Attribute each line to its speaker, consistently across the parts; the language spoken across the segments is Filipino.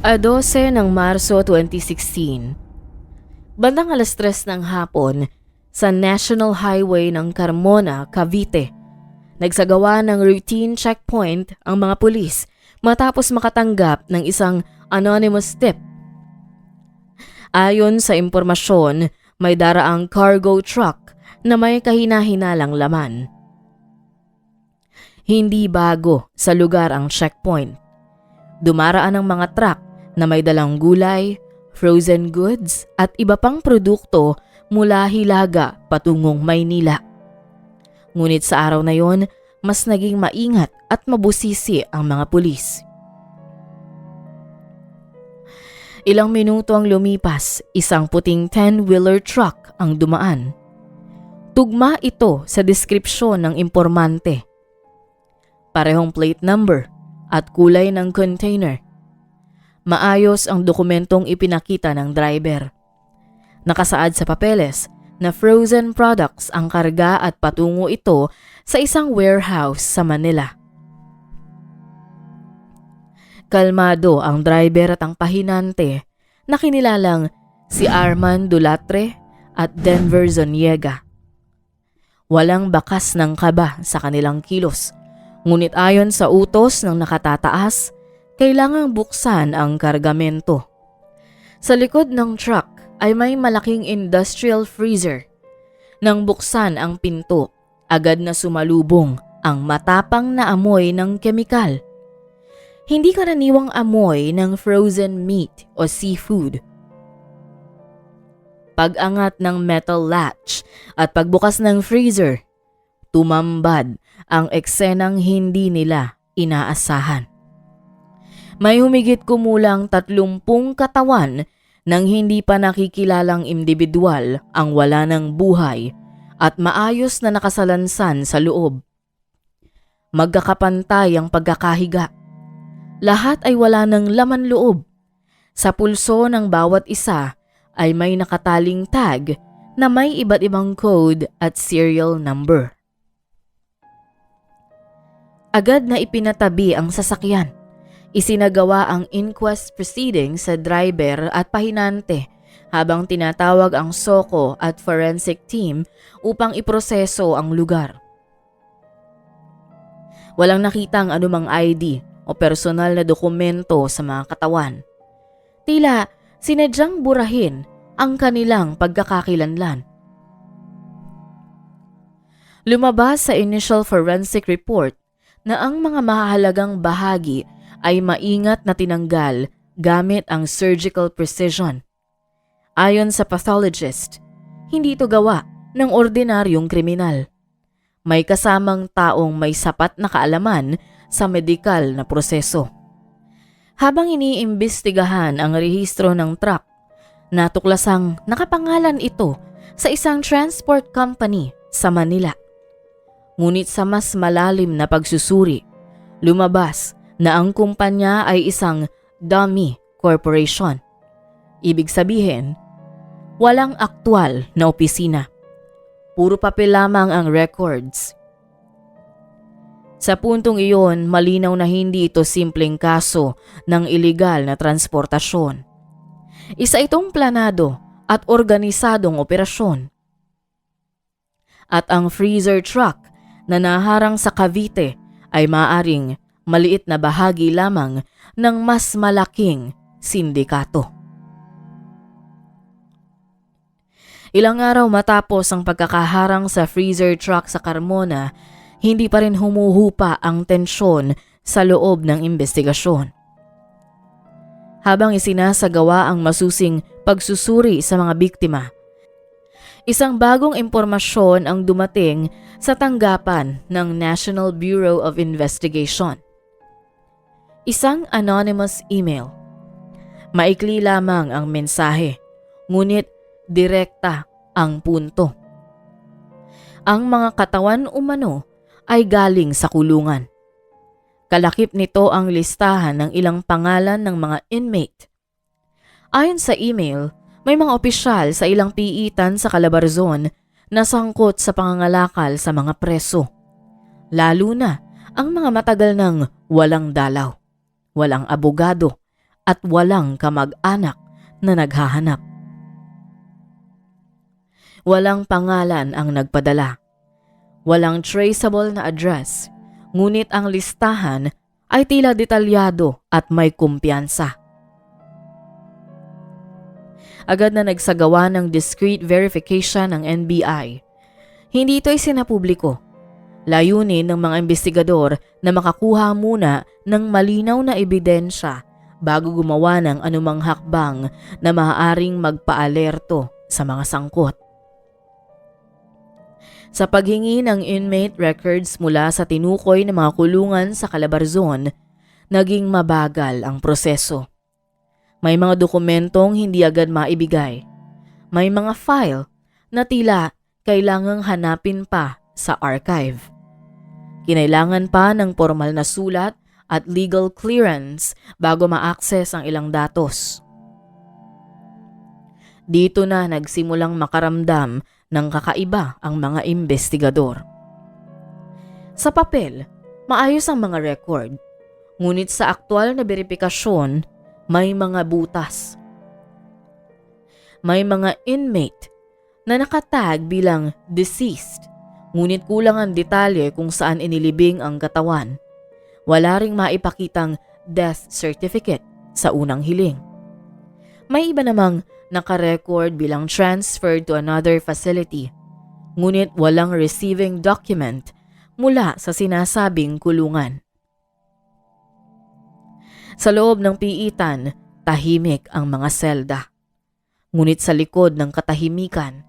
Speaker 1: 12 ng Marso 2016, bandang 3:00 ng hapon sa National Highway ng Carmona, Cavite, nagsagawa ng routine checkpoint ang mga pulis matapos makatanggap ng isang anonymous tip. Ayon sa impormasyon, may daraang cargo truck na may kahina-hinalang laman. Hindi bago sa lugar ang checkpoint. Dumaraan ang mga truck na may dalang gulay, frozen goods at iba pang produkto mula Hilaga patungong Maynila. Ngunit sa araw na yon, mas naging maingat at mabusisi ang mga pulis. Ilang minuto ang lumipas, isang puting 10-wheeler truck ang dumaan. Tugma ito sa deskripsyon ng impormante. Parehong plate number at kulay ng container. Maayos ang dokumentong ipinakita ng driver. Nakasaad sa papeles na frozen products ang karga at patungo ito sa isang warehouse sa Manila. Kalmado ang driver at ang pahinante na kinilalang si Arman Dulatre at Denver Zoniega. Walang bakas ng kaba sa kanilang kilos, ngunit ayon sa utos ng nakatataas, kailangang buksan ang kargamento. Sa likod ng truck ay may malaking industrial freezer. Nang buksan ang pinto, agad na sumalubong ang matapang na amoy ng kemikal. Hindi karaniwang amoy ng frozen meat o seafood. Pag-angat ng metal latch at pagbukas ng freezer, tumambad ang eksenang hindi nila inaasahan. May humigit kumulang 30 katawan ng hindi pa nakikilalang individual ang wala ng buhay at maayos na nakasalansan sa loob. Magkakapantay ang pagkakahiga. Lahat ay wala ng laman loob. Sa pulso ng bawat isa ay may nakataling tag na may iba't ibang code at serial number. Agad na ipinatabi ang sasakyan. Isinagawa ang inquest proceedings sa driver at pahinante habang tinatawag ang SOCO at forensic team upang iproseso ang lugar. Walang nakitang anumang ID o personal na dokumento sa mga katawan. Tila sinadyang burahin ang kanilang pagkakakilanlan. Lumabas sa initial forensic report na ang mga mahalagang bahagi ay maingat na tinanggal gamit ang surgical precision. Ayon sa pathologist, hindi ito gawa ng ordinaryong kriminal. May kasamang taong may sapat na kaalaman sa medikal na proseso. Habang iniimbestigahan ang rehistro ng truck, natuklasang nakapangalan ito sa isang transport company sa Manila. Ngunit sa mas malalim na pagsusuri, lumabas na ang kumpanya ay isang dummy corporation. Ibig sabihin, walang aktwal na opisina. Puro papel lamang ang records. Sa puntong iyon, malinaw na hindi ito simpleng kaso ng iligal na transportasyon. Isa itong planado at organisadong operasyon. At ang freezer truck na naharang sa Cavite ay maaring maliit na bahagi lamang ng mas malaking sindikato. Ilang araw matapos ang pagkakaharang sa freezer truck sa Carmona, hindi pa rin humuhupa ang tensyon sa loob ng investigasyon. Habang isinasagawa ang masusing pagsusuri sa mga biktima, isang bagong impormasyon ang dumating sa tanggapan ng National Bureau of Investigation. Isang anonymous email. Maikli lamang ang mensahe, ngunit direkta ang punto. Ang mga katawan umano ay galing sa kulungan. Kalakip nito ang listahan ng ilang pangalan ng mga inmate. Ayon sa email, may mga opisyal sa ilang piitan sa Calabarzon na sangkot sa pangangalakal sa mga preso. Lalo na ang mga matagal ng walang dalaw, walang abogado at walang kamag-anak na naghahanap. Walang pangalan ang nagpadala. Walang traceable na address, ngunit ang listahan ay tila detalyado at may kumpiyansa. Agad na nagsagawa ng discreet verification ng NBI. Hindi ito isinapubliko. Layunin ng mga investigador na makakuha muna ng malinaw na ebidensya bago gumawa ng anumang hakbang na maaaring magpaalerto sa mga sangkot. Sa paghingi ng inmate records mula sa tinukoy na mga kulungan sa Calabarzon, naging mabagal ang proseso. May mga dokumentong hindi agad maibigay. May mga file na tila kailangang hanapin pa sa archive. Kinailangan pa ng formal na sulat at legal clearance bago ma-access ang ilang datos. Dito na nagsimulang makaramdam ng kakaiba ang mga investigador. Sa papel, maayos ang mga record, ngunit sa aktwal na beripikasyon, may mga butas. May mga inmate na nakatag bilang deceased, ngunit kulang ang detalye kung saan inilibing ang katawan. Wala ring maipakitang death certificate sa unang hiling. May iba namang nakarecord bilang transferred to another facility, ngunit walang receiving document mula sa sinasabing kulungan. Sa loob ng piitan, tahimik ang mga selda. Ngunit sa likod ng katahimikan,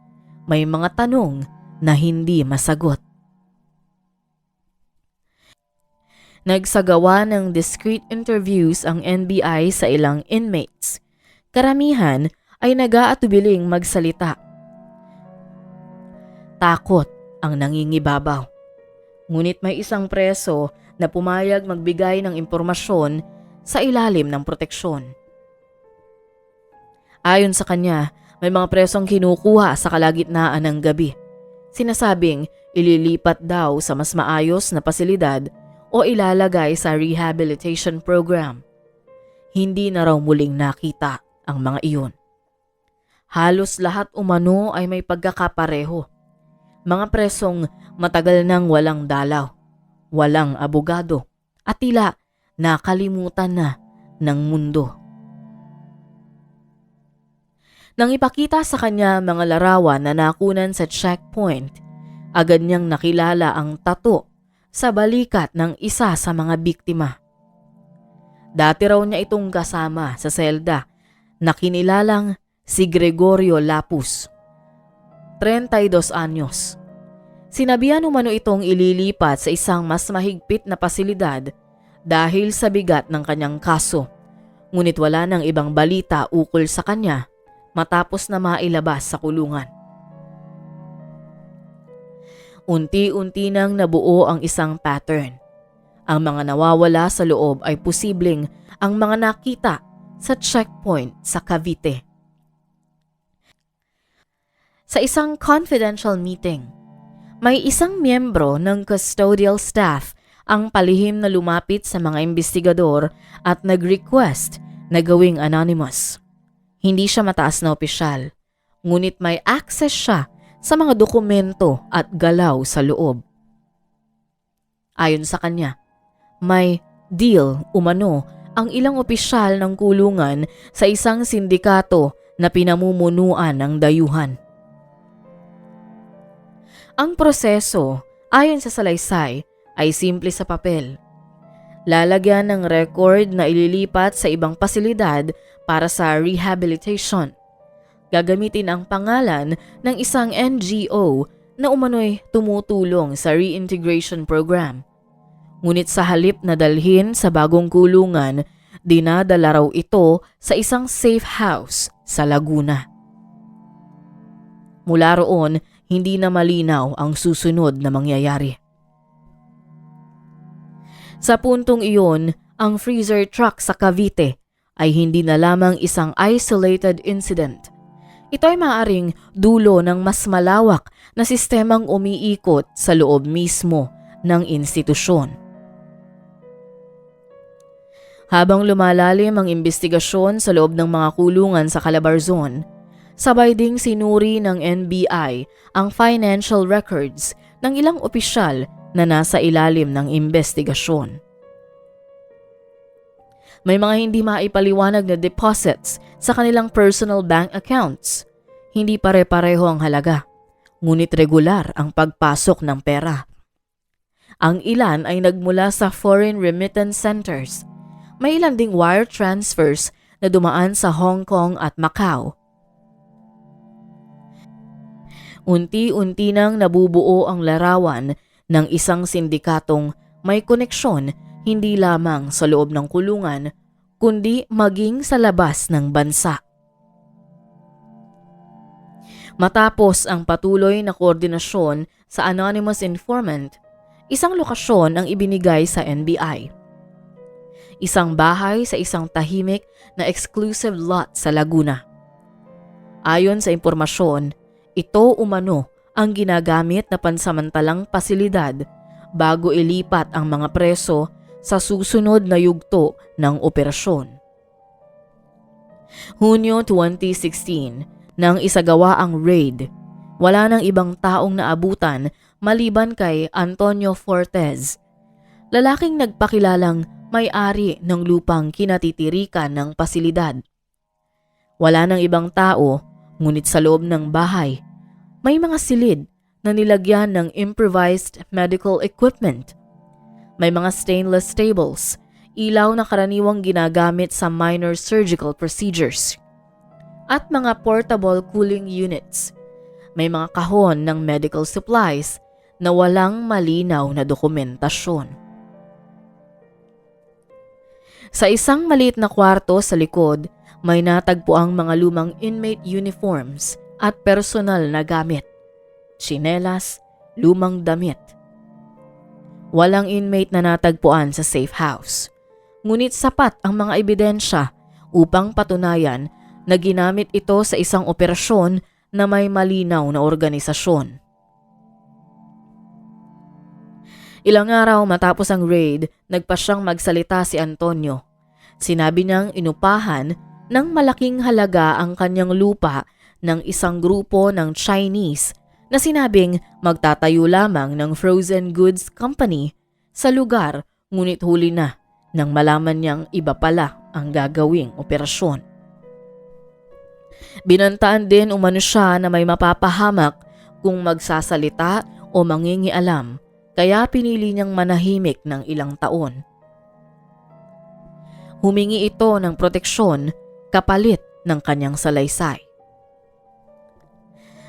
Speaker 1: may mga tanong na hindi masagot. Nagsagawa ng discreet interviews ang NBI sa ilang inmates. Karamihan ay nag-aatubiling magsalita. Takot ang nangingibabaw. Ngunit may isang preso na pumayag magbigay ng impormasyon sa ilalim ng proteksyon. Ayon sa kanya, may mga presong kinukuha sa kalagitnaan ng gabi. Sinasabing ililipat daw sa mas maayos na pasilidad o ilalagay sa rehabilitation program. Hindi na raw muling nakita ang mga iyon. Halos lahat umano ay may pagkakapareho. Mga presong matagal nang walang dalaw, walang abogado, at tila nakalimutan na ng mundo. Nang ipakita sa kanya mga larawan na nakunan sa checkpoint, agad niyang nakilala ang tattoo sa balikat ng isa sa mga biktima. Dati raw niya itong kasama sa selda na kinilalang si Gregorio Lapus, 32 anyos. Sinabihan umano itong ililipat sa isang mas mahigpit na pasilidad dahil sa bigat ng kanyang kaso, ngunit wala nang ibang balita ukol sa kanya matapos na mailabas sa kulungan. Unti-unti nang nabuo ang isang pattern. Ang mga nawawala sa loob ay posibleng ang mga nakita sa checkpoint sa Cavite. Sa isang confidential meeting, may isang miyembro ng custodial staff ang palihim na lumapit sa mga investigador at nag-request na gawing anonymous. Hindi siya mataas na opisyal, ngunit may access siya sa mga dokumento at galaw sa loob. Ayon sa kanya, may deal umano ang ilang opisyal ng kulungan sa isang sindikato na pinamumunuan ng dayuhan. Ang proseso, ayon sa salaysay, ay simple sa papel. Lalagyan ng record na ililipat sa ibang pasilidad para sa rehabilitation. Gagamitin ang pangalan ng isang NGO na umano'y tumutulong sa reintegration program. Ngunit sa halip na dalhin sa bagong kulungan, dinadala raw ito sa isang safe house sa Laguna. Mula roon, hindi na malinaw ang susunod na mangyayari. Sa puntong iyon, ang freezer truck sa Cavite ay hindi na lamang isang isolated incident. Ito ay maaaring dulo ng mas malawak na sistemang umiikot sa loob mismo ng institusyon. Habang lumalalim ang imbestigasyon sa loob ng mga kulungan sa Calabarzon, sabay ding sinuri ng NBI ang financial records ng ilang opisyal na nasa ilalim ng imbestigasyon. May mga hindi maipaliwanag na deposits sa kanilang personal bank accounts. Hindi pare-pareho ang halaga, ngunit regular ang pagpasok ng pera. Ang ilan ay nagmula sa foreign remittance centers. May ilan ding wire transfers na dumaan sa Hong Kong at Macau. Unti-unti nang nabubuo ang larawan ng isang sindikatong may koneksyon hindi lamang sa loob ng kulungan, kundi maging sa labas ng bansa. Matapos ang patuloy na koordinasyon sa anonymous informant, isang lokasyon ang ibinigay sa NBI. Isang bahay sa isang tahimik na exclusive lot sa Laguna. Ayon sa impormasyon, ito umano ang ginagamit na pansamantalang pasilidad bago ilipat ang mga preso sa susunod na yugto ng operasyon. Hunyo 2016, nang isagawa ang raid, wala nang ibang taong naabutan maliban kay Antonio Fortes, lalaking nagpakilalang may-ari ng lupang kinatitirikan ng pasilidad. Wala nang ibang tao, ngunit sa loob ng bahay, may mga silid na nilagyan ng improvised medical equipment. May mga stainless tables, ilaw na karaniwang ginagamit sa minor surgical procedures, at mga portable cooling units. May mga kahon ng medical supplies na walang malinaw na dokumentasyon. Sa isang maliit na kwarto sa likod, may natagpo ang mga lumang inmate uniforms at personal na gamit, tsinelas, lumang damit. Walang inmate na natagpuan sa safe house, ngunit sapat ang mga ebidensya upang patunayan na ginamit ito sa isang operasyon na may malinaw na organisasyon. Ilang araw matapos ang raid, nagpa siyang magsalita si Antonio. Sinabi niyang inupahan ng malaking halaga ang kanyang lupa ng isang grupo ng Chinese na sinabing magtatayo lamang ng frozen goods company sa lugar, ngunit huli na nang malaman niyang iba pala ang gagawing operasyon. Binantaan din umano siya na may mapapahamak kung magsasalita o mangingialam, kaya pinili niyang manahimik ng ilang taon. Humingi ito ng proteksyon kapalit ng kanyang salaysay.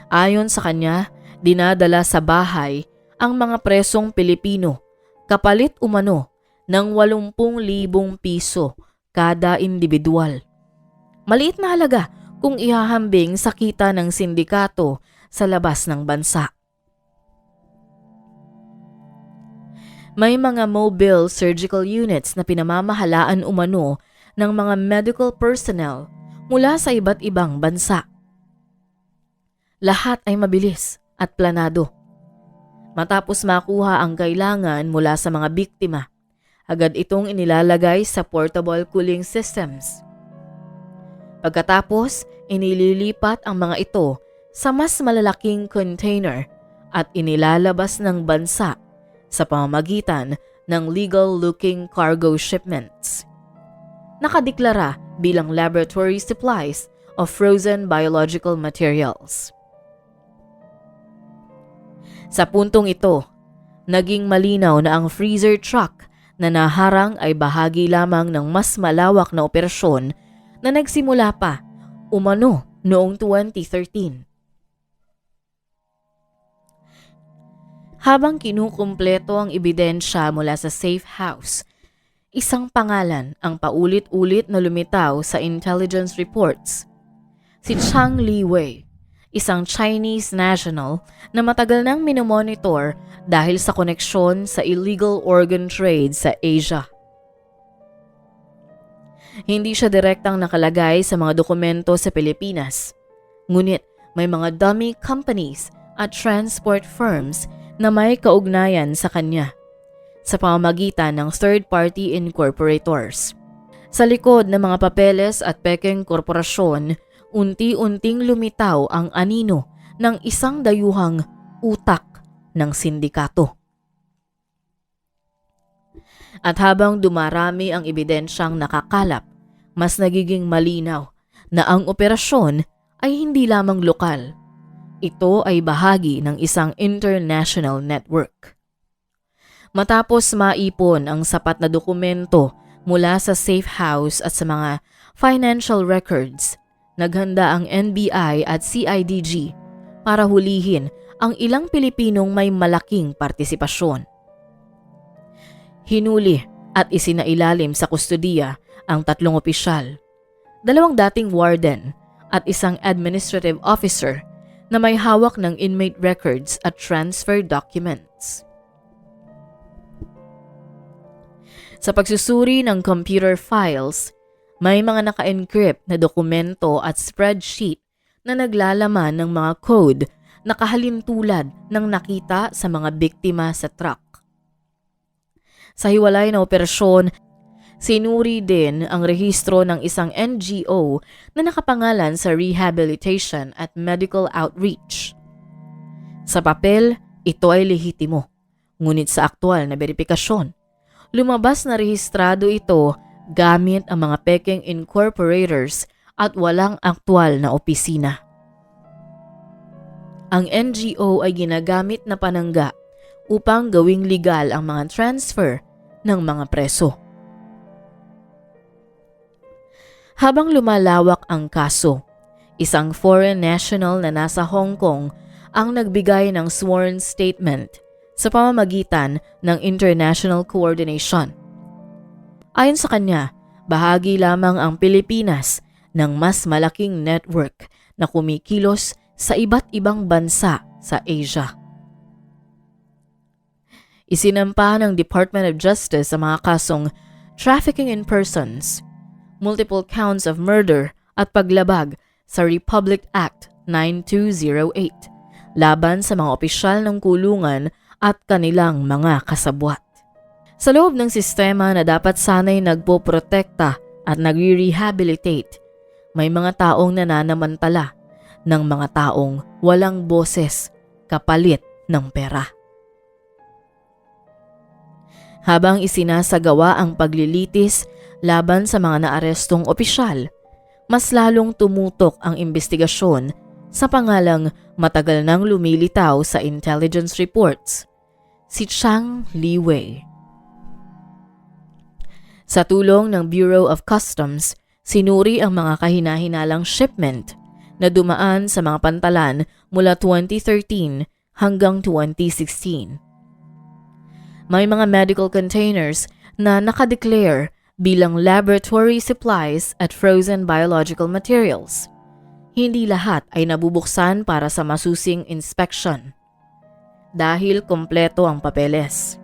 Speaker 1: Ayon sa kanya, dinadala sa bahay ang mga presong Pilipino kapalit umano ng 80,000 piso kada individual. Maliit na halaga kung ihahambing sa kita ng sindikato sa labas ng bansa. May mga mobile surgical units na pinamamahalaan umano ng mga medical personnel mula sa iba't ibang bansa. Lahat ay mabilis at planado. Matapos makuha ang kailangan mula sa mga biktima, agad itong inilalagay sa portable cooling systems. Pagkatapos, inililipat ang mga ito sa mas malalaking container at inilalabas ng bansa sa pamamagitan ng legal-looking cargo shipments. Nakadeklara bilang laboratory supplies of frozen biological materials. Sa puntong ito, naging malinaw na ang freezer truck na naharang ay bahagi lamang ng mas malawak na operasyon na nagsimula pa umano noong 2013. Habang kinukumpleto ang ebidensya mula sa safe house, isang pangalan ang paulit-ulit na lumitaw sa intelligence reports. Si Chang Liwei, isang Chinese national na matagal nang minomonitor dahil sa koneksyon sa illegal organ trade sa Asia. Hindi siya direktang nakalagay sa mga dokumento sa Pilipinas, ngunit may mga dummy companies at transport firms na may kaugnayan sa kanya sa pamamagitan ng third-party incorporators. Sa likod ng mga papeles at pekeng korporasyon, unti-unting lumitaw ang anino ng isang dayuhang utak ng sindikato. At habang dumarami ang ebidensyang nakakalap, mas nagiging malinaw na ang operasyon ay hindi lamang lokal. Ito ay bahagi ng isang international network. Matapos maipon ang sapat na dokumento mula sa safe house at sa mga financial records, naghanda ang NBI at CIDG para hulihin ang ilang Pilipinong may malaking partisipasyon. Hinuli at isinailalim sa kustodiya ang 3 opisyal, 2 dating warden at isang administrative officer na may hawak ng inmate records at transfer documents. Sa pagsusuri ng computer files, may mga naka-encrypt na dokumento at spreadsheet na naglalaman ng mga code na kahalintulad ng nakita sa mga biktima sa truck. Sa hiwalay na operasyon, sinuri din ang rehistro ng isang NGO na nakapangalan sa Rehabilitation at Medical Outreach. Sa papel, ito ay lehitimo, ngunit sa aktual na verifikasyon, lumabas na rehistrado ito gamit ang mga pekeng incorporators at walang aktwal na opisina. Ang NGO ay ginagamit na panangga upang gawing legal ang mga transfer ng mga preso. Habang lumalawak ang kaso, isang foreign national na nasa Hong Kong ang nagbigay ng sworn statement sa pamamagitan ng international coordination. Ayon sa kanya, bahagi lamang ang Pilipinas ng mas malaking network na kumikilos sa iba't ibang bansa sa Asia. Isinampa ng Department of Justice sa mga kasong trafficking in persons, multiple counts of murder at paglabag sa Republic Act 9208 laban sa mga opisyal ng kulungan at kanilang mga kasabwat. Sa loob ng sistema na dapat sanay nagpoprotekta at nagre-rehabilitate, may mga taong nananamantala ng mga taong walang boses kapalit ng pera. Habang isinasagawa ang paglilitis laban sa mga naarestong opisyal, mas lalong tumutok ang investigasyon sa pangalang matagal nang lumilitaw sa intelligence reports, si Chang Liwei. Sa tulong ng Bureau of Customs, sinuri ang mga kahinahinalang shipment na dumaan sa mga pantalan mula 2013 hanggang 2016. May mga medical containers na nakadeclare bilang laboratory supplies at frozen biological materials. Hindi lahat ay nabubuksan para sa masusing inspection dahil kompleto ang papeles.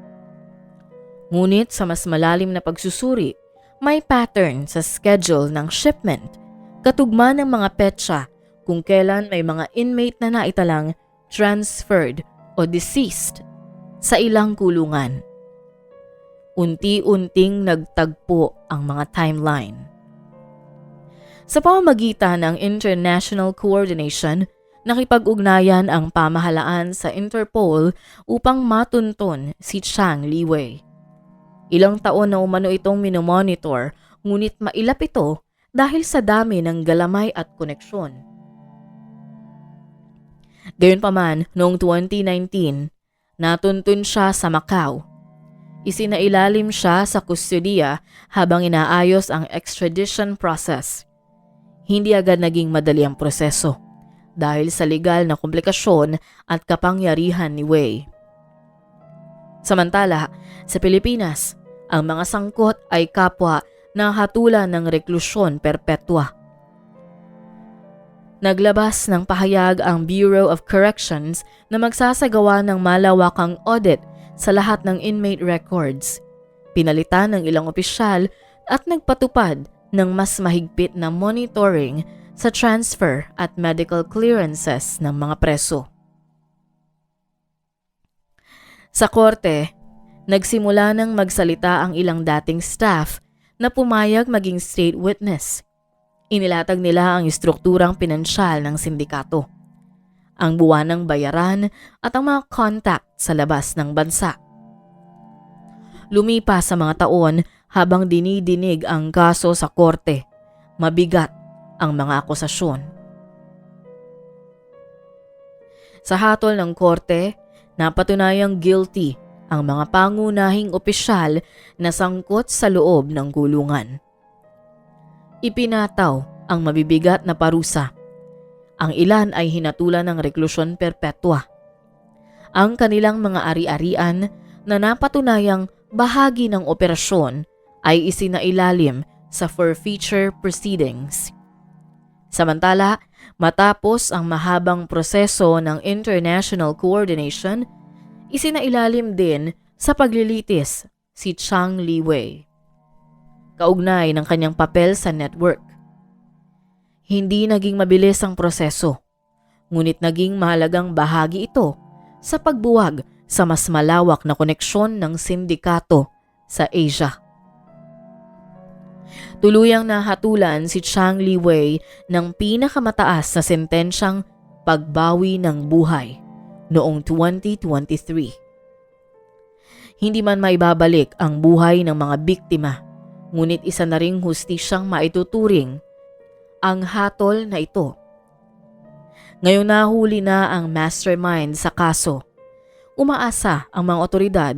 Speaker 1: Ngunit sa mas malalim na pagsusuri, may pattern sa schedule ng shipment, katugma ng mga petsa kung kailan may mga inmate na naitalang transferred o deceased sa ilang kulungan. Unti-unting nagtagpo ang mga timeline. Sa pamamagitan ng international coordination, nakipag-ugnayan ang pamahalaan sa Interpol upang matunton si Chang Liwei. Ilang taon na umano itong minomonitor, ngunit mailap ito dahil sa dami ng galamay at koneksyon. Gayunpaman, noong 2019, natuntun siya sa Macau. Isinailalim siya sa kustodiya habang inaayos ang extradition process. Hindi agad naging madali ang proseso dahil sa legal na komplikasyon at kapangyarihan ni Wei. Samantala, sa Pilipinas, ang mga sangkot ay kapwa na hatulan ng reklusyon perpetua. Naglabas ng pahayag ang Bureau of Corrections na magsasagawa ng malawakang audit sa lahat ng inmate records. Pinalitan ng ilang opisyal at nagpatupad ng mas mahigpit na monitoring sa transfer at medical clearances ng mga preso. Sa korte, nagsimula nang magsalita ang ilang dating staff na pumayag maging state witness. Inilatag nila ang estrukturang pinansyal ng sindikato, ang buwanang bayaran at ang mga contact sa labas ng bansa. Lumipas sa mga taon habang dinidinig ang kaso sa korte, mabigat ang mga akusasyon. Sa hatol ng korte, napatunayang guilty ang mga pangunahing opisyal na sangkot sa loob ng kulungan. Ipinataw ang mabibigat na parusa. Ang ilan ay hinatulan ng reklusyon perpetua. Ang kanilang mga ari-arian na napatunayang bahagi ng operasyon ay isinailalim sa forfeiture proceedings. Samantala, matapos ang mahabang proseso ng international coordination, isinailalim din sa paglilitis si Chang Li-wei, kaugnay ng kanyang papel sa network. Hindi naging mabilis ang proseso, ngunit naging mahalagang bahagi ito sa pagbuwag sa mas malawak na koneksyon ng sindikato sa Asia. Tuluyang nahatulan si Chang Li-wei ng pinakamataas na sentensyang pagbawi ng buhay noong 2023. Hindi man maibabalik ang buhay ng mga biktima, ngunit isa na ring hustisyang maituturing ang hatol na ito. Ngayon nahuli na ang mastermind sa kaso. Umaasa ang mga otoridad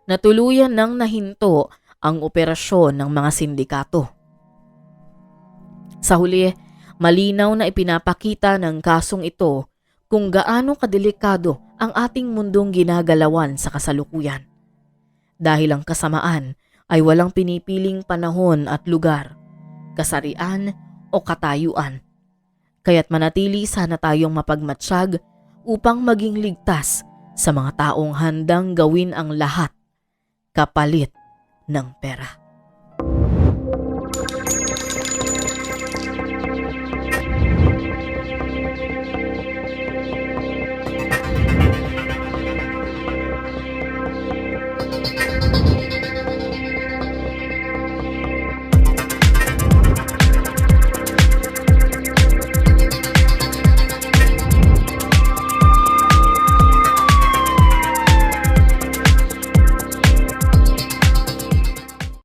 Speaker 1: na tuluyan nang nahinto ang operasyon ng mga sindikato. Sa huli, malinaw na ipinapakita ng kasong ito kung gaano kadelikado ang ating mundong ginagalawan sa kasalukuyan. Dahil ang kasamaan ay walang pinipiling panahon at lugar, kasarian o katayuan. Kaya't manatili sana tayong mapagmatsyag upang maging ligtas sa mga taong handang gawin ang lahat kapalit ng pera.